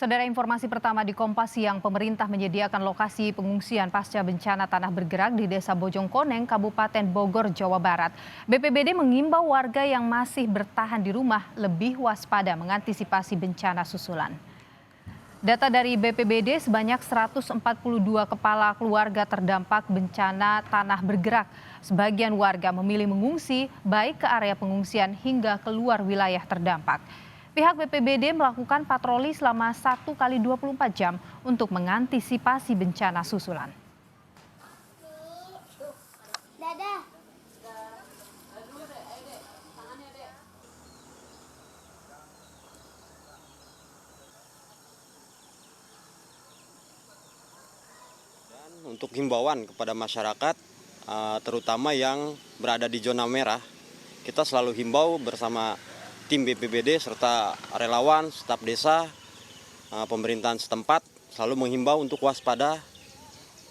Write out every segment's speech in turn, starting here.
Saudara, informasi pertama di Kompas Siang, pemerintah menyediakan lokasi pengungsian pasca bencana tanah bergerak di Desa Bojongkoneng, Kabupaten Bogor, Jawa Barat. BPBD mengimbau warga yang masih bertahan di rumah lebih waspada mengantisipasi bencana susulan. Data dari BPBD, sebanyak 142 kepala keluarga terdampak bencana tanah bergerak. Sebagian warga memilih mengungsi baik ke area pengungsian hingga keluar wilayah terdampak. Pihak BPBD melakukan patroli selama 1 kali 24 jam untuk mengantisipasi bencana susulan. Untuk himbauan kepada masyarakat, terutama yang berada di zona merah, kita selalu himbau bersama tim BPBD serta relawan, staf desa, pemerintahan setempat selalu menghimbau untuk waspada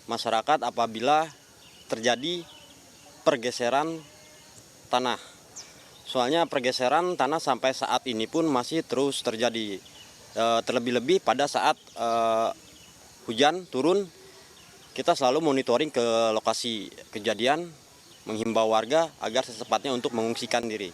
masyarakat apabila terjadi pergeseran tanah. Soalnya pergeseran tanah sampai saat ini pun masih terus terjadi, terlebih-lebih pada saat hujan turun. Kita selalu monitoring ke lokasi kejadian, menghimbau warga agar secepatnya untuk mengungsikan diri.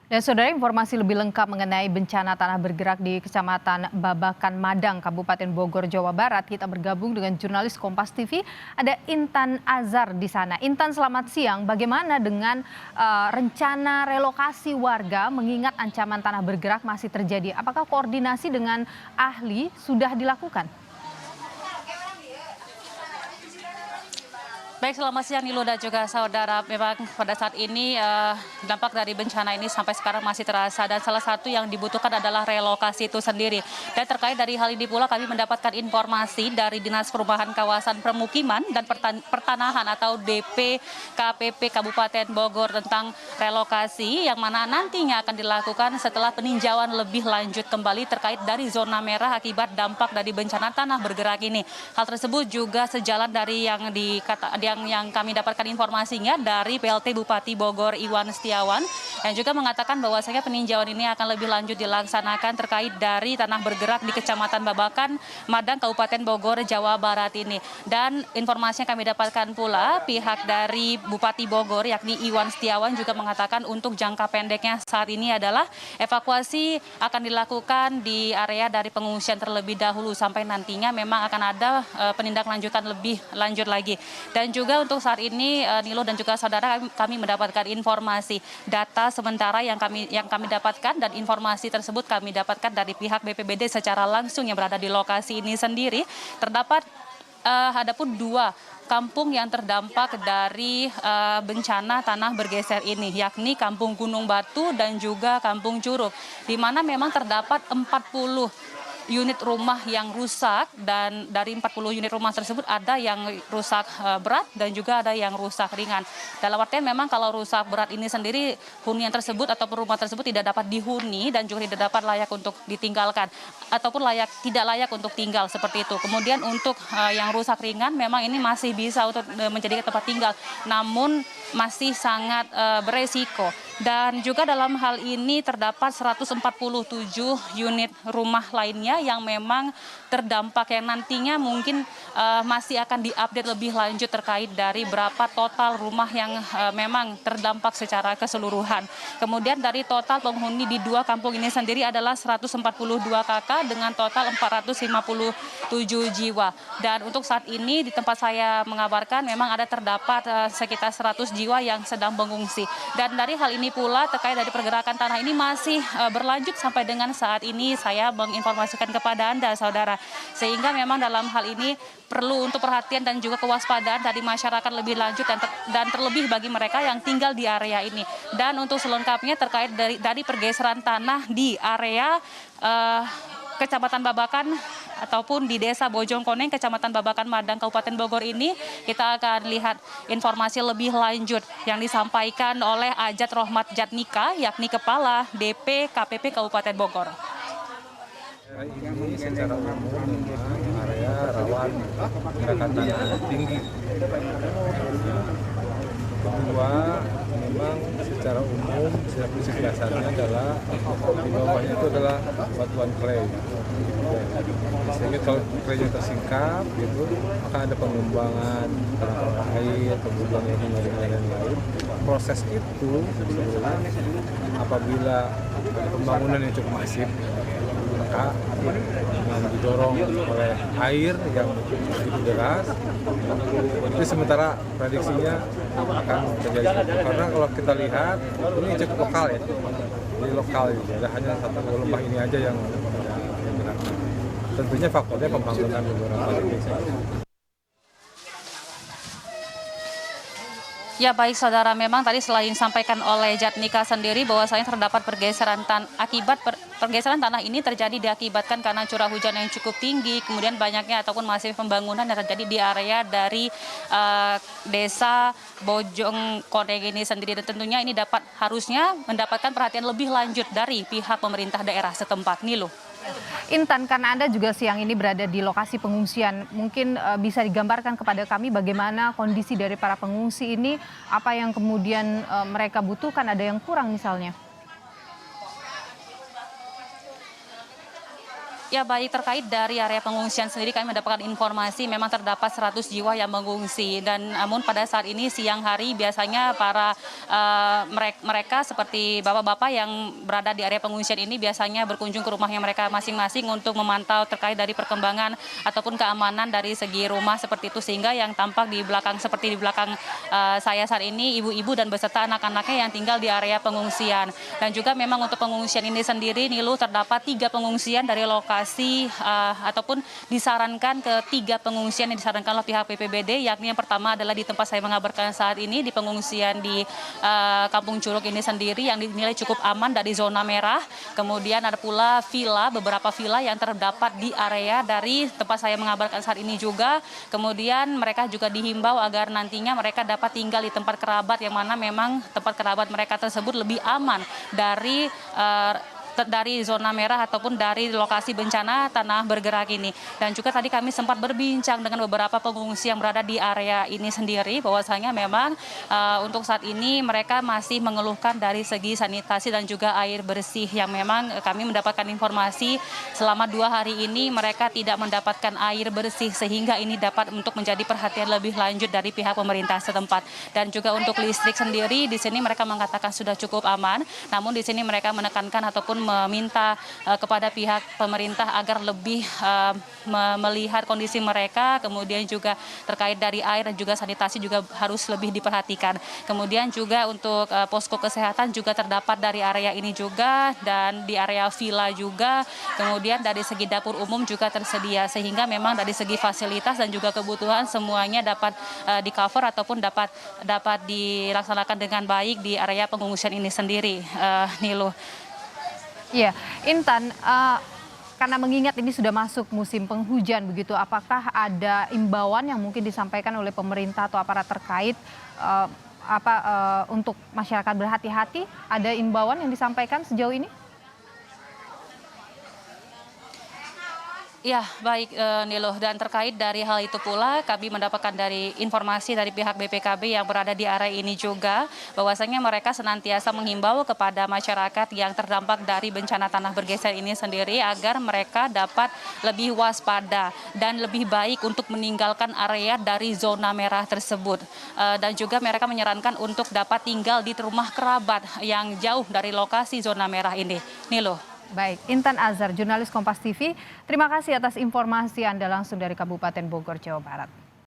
Dan saudara, informasi lebih lengkap mengenai bencana tanah bergerak di Kecamatan Babakan Madang, Kabupaten Bogor, Jawa Barat, kita bergabung dengan jurnalis Kompas TV, ada Intan Azhar di sana. Intan, selamat siang. Bagaimana dengan rencana relokasi warga mengingat ancaman tanah bergerak masih terjadi? Apakah koordinasi dengan ahli sudah dilakukan? Baik, selamat siang Nilu dan juga saudara. Memang pada saat ini dampak dari bencana ini sampai sekarang masih terasa, dan salah satu yang dibutuhkan adalah relokasi itu sendiri. Dan terkait dari hal ini pula kami mendapatkan informasi dari Dinas Perubahan Kawasan Permukiman dan Pertanahan atau DPKPP Kabupaten Bogor tentang relokasi yang mana nantinya akan dilakukan setelah peninjauan lebih lanjut kembali terkait dari zona merah akibat dampak dari bencana tanah bergerak ini. Hal tersebut juga sejalan dari yang kami dapatkan informasinya dari PLT Bupati Bogor Iwan Setiawan yang juga mengatakan bahwasanya peninjauan ini akan lebih lanjut dilaksanakan terkait dari tanah bergerak di Kecamatan Babakan Madang, Kabupaten Bogor, Jawa Barat ini. Dan informasinya kami dapatkan pula pihak dari Bupati Bogor yakni Iwan Setiawan juga mengatakan untuk jangka pendeknya saat ini adalah evakuasi akan dilakukan di area dari pengungsian terlebih dahulu sampai nantinya memang akan ada penindaklanjutan lebih lanjut lagi. Dan juga untuk saat ini Nilo dan juga saudara, kami mendapatkan informasi data sementara yang kami dapatkan, dan informasi tersebut kami dapatkan dari pihak BPBD secara langsung yang berada di lokasi ini sendiri. Terdapat adapun 2 kampung yang terdampak dari bencana tanah bergeser ini, yakni Kampung Gunung Batu dan juga Kampung Curug, di mana memang terdapat 40 unit rumah yang rusak, dan dari 40 unit rumah tersebut ada yang rusak berat dan juga ada yang rusak ringan. Dalam artian memang kalau rusak berat ini sendiri hunian tersebut atau rumah tersebut tidak dapat dihuni dan juga tidak dapat layak untuk ditinggalkan ataupun tidak layak untuk tinggal seperti itu. Kemudian untuk yang rusak ringan memang ini masih bisa untuk menjadi tempat tinggal, namun masih sangat beresiko. Dan juga dalam hal ini terdapat 147 unit rumah lainnya yang memang terdampak, yang nantinya mungkin masih akan diupdate lebih lanjut terkait dari berapa total rumah yang memang terdampak secara keseluruhan. Kemudian dari total penghuni di 2 kampung ini sendiri adalah 142 kakak dengan total 457 jiwa. Dan untuk saat ini di tempat saya mengabarkan memang ada terdapat sekitar 100 jiwa yang sedang mengungsi. Dan dari hal ini pula terkait dari pergerakan tanah ini masih berlanjut sampai dengan saat ini saya menginformasikan kepada Anda saudara, sehingga memang dalam hal ini perlu untuk perhatian dan juga kewaspadaan dari masyarakat lebih lanjut dan terlebih bagi mereka yang tinggal di area ini. Dan untuk selengkapnya terkait dari pergeseran tanah di area Kecamatan Babakan ataupun di Desa Bojongkoneng, Kecamatan Babakan Madang, Kabupaten Bogor ini, kita akan lihat informasi lebih lanjut yang disampaikan oleh Ajat Rohmat Jatnika, yakni Kepala DPKPP Kabupaten Bogor. Ini secara umum area rawan gerakan tanah tinggi. Kedua, memang secara umum prinsip dasarnya adalah di bawahnya itu adalah batuan clay. Sehingga kalau claynya tersingkap gitu, maka ada pengembangan tanaman air, pengembangan yang lain. Proses itu sebenarnya apabila pembangunan yang cukup masif, maka didorong oleh air yang begitu deras. Itu sementara prediksinya akan terjadi karena kalau kita lihat ini cukup lokal ya, jadi lokal ya, hanya satu lembah ini aja yang gerak. Tentunya faktornya pembangunan beberapa desa. Ya baik saudara, memang tadi selain disampaikan oleh Jatnika sendiri bahwasanya terdapat pergeseran pergeseran tanah ini terjadi diakibatkan karena curah hujan yang cukup tinggi, kemudian banyaknya ataupun masif pembangunan yang terjadi di area dari desa Bojong Koneng ini sendiri, dan tentunya ini harusnya mendapatkan perhatian lebih lanjut dari pihak pemerintah daerah setempat. Nilu. Intan, karena Anda juga siang ini berada di lokasi pengungsian, mungkin bisa digambarkan kepada kami bagaimana kondisi dari para pengungsi ini, apa yang kemudian mereka butuhkan, ada yang kurang misalnya? Ya baik, terkait dari area pengungsian sendiri kami mendapatkan informasi memang terdapat 100 jiwa yang mengungsi, dan namun pada saat ini siang hari biasanya para mereka seperti bapak-bapak yang berada di area pengungsian ini biasanya berkunjung ke rumahnya mereka masing-masing untuk memantau terkait dari perkembangan ataupun keamanan dari segi rumah seperti itu, sehingga yang tampak di belakang seperti di belakang saya saat ini ibu-ibu dan beserta anak-anaknya yang tinggal di area pengungsian. Dan juga memang untuk pengungsian ini sendiri Nilu, terdapat 3 pengungsian dari lokasi ataupun disarankan ke 3 pengungsian yang disarankan oleh pihak BPBD, yakni yang pertama adalah di tempat saya mengabarkan saat ini di pengungsian di Kampung Curug ini sendiri yang dinilai cukup aman dari zona merah. Kemudian ada pula beberapa villa yang terdapat di area dari tempat saya mengabarkan saat ini juga. Kemudian mereka juga dihimbau agar nantinya mereka dapat tinggal di tempat kerabat, yang mana memang tempat kerabat mereka tersebut lebih aman dari zona merah ataupun dari lokasi bencana tanah bergerak ini. Dan juga tadi kami sempat berbincang dengan beberapa pengungsi yang berada di area ini sendiri, bahwasanya memang untuk saat ini mereka masih mengeluhkan dari segi sanitasi dan juga air bersih, yang memang kami mendapatkan informasi selama 2 hari ini mereka tidak mendapatkan air bersih, sehingga ini dapat untuk menjadi perhatian lebih lanjut dari pihak pemerintah setempat. Dan juga untuk listrik sendiri di sini mereka mengatakan sudah cukup aman, namun di sini mereka menekankan ataupun meminta kepada pihak pemerintah agar lebih melihat kondisi mereka, kemudian juga terkait dari air dan juga sanitasi juga harus lebih diperhatikan. Kemudian juga untuk posko kesehatan juga terdapat dari area ini juga, dan di area villa juga, kemudian dari segi dapur umum juga tersedia, sehingga memang dari segi fasilitas dan juga kebutuhan semuanya dapat di cover ataupun dapat dilaksanakan dengan baik di area pengungsian ini sendiri. Nilu. Iya, Intan, karena mengingat ini sudah masuk musim penghujan begitu, apakah ada imbauan yang mungkin disampaikan oleh pemerintah atau aparat terkait untuk masyarakat berhati-hati? Ada imbauan yang disampaikan sejauh ini? Ya, baik Nilo, dan terkait dari hal itu pula kami mendapatkan dari informasi dari pihak BPKB yang berada di area ini juga, bahwasanya mereka senantiasa menghimbau kepada masyarakat yang terdampak dari bencana tanah bergeser ini sendiri agar mereka dapat lebih waspada dan lebih baik untuk meninggalkan area dari zona merah tersebut. Dan juga mereka menyarankan untuk dapat tinggal di rumah kerabat yang jauh dari lokasi zona merah ini. Nilo. Baik, Intan Azhar, jurnalis Kompas TV. Terima kasih atas informasi Anda langsung dari Kabupaten Bogor, Jawa Barat.